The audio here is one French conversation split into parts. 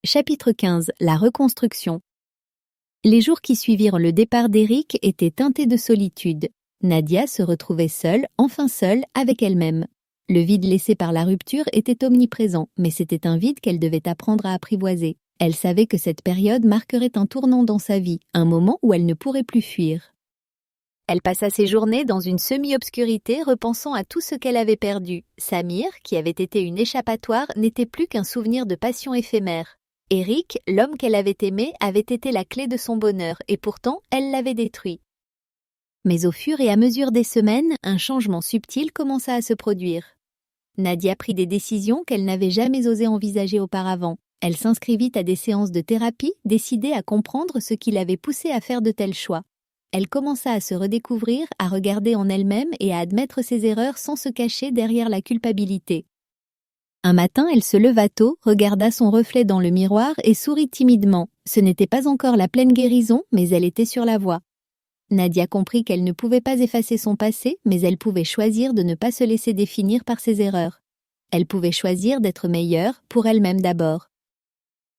Chapitre 15. La reconstruction. Les jours qui suivirent le départ d'Eric étaient teintés de solitude. Nadia se retrouvait seule, enfin seule, avec elle-même. Le vide laissé par la rupture était omniprésent, mais c'était un vide qu'elle devait apprendre à apprivoiser. Elle savait que cette période marquerait un tournant dans sa vie, un moment où elle ne pourrait plus fuir. Elle passa ses journées dans une semi-obscurité repensant à tout ce qu'elle avait perdu. Samir, qui avait été une échappatoire, n'était plus qu'un souvenir de passion éphémère. Eric, l'homme qu'elle avait aimé, avait été la clé de son bonheur, et pourtant, elle l'avait détruit. Mais au fur et à mesure des semaines, un changement subtil commença à se produire. Nadia prit des décisions qu'elle n'avait jamais osé envisager auparavant. Elle s'inscrivit à des séances de thérapie, décidée à comprendre ce qui l'avait poussée à faire de tels choix. Elle commença à se redécouvrir, à regarder en elle-même et à admettre ses erreurs sans se cacher derrière la culpabilité. Un matin, elle se leva tôt, regarda son reflet dans le miroir et sourit timidement. Ce n'était pas encore la pleine guérison, mais elle était sur la voie. Nadia comprit qu'elle ne pouvait pas effacer son passé, mais elle pouvait choisir de ne pas se laisser définir par ses erreurs. Elle pouvait choisir d'être meilleure, pour elle-même d'abord.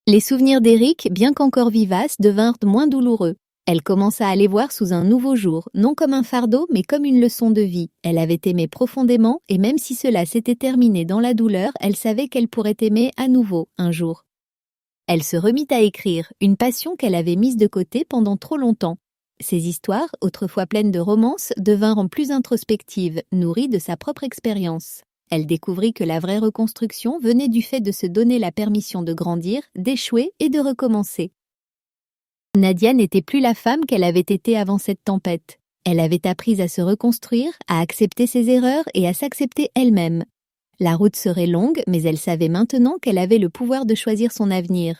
Les souvenirs d'Eric, bien qu'encore vivaces, devinrent moins douloureux. Elle commença à les voir sous un nouveau jour, non comme un fardeau, mais comme une leçon de vie. Elle avait aimé profondément, et même si cela s'était terminé dans la douleur, elle savait qu'elle pourrait aimer à nouveau, un jour. Elle se remit à écrire, une passion qu'elle avait mise de côté pendant trop longtemps. Ses histoires, autrefois pleines de romances, devinrent plus introspectives, nourries de sa propre expérience. Elle découvrit que la vraie reconstruction venait du fait de se donner la permission de grandir, d'échouer et de recommencer. Nadia n'était plus la femme qu'elle avait été avant cette tempête. Elle avait appris à se reconstruire, à accepter ses erreurs et à s'accepter elle-même. La route serait longue, mais elle savait maintenant qu'elle avait le pouvoir de choisir son avenir.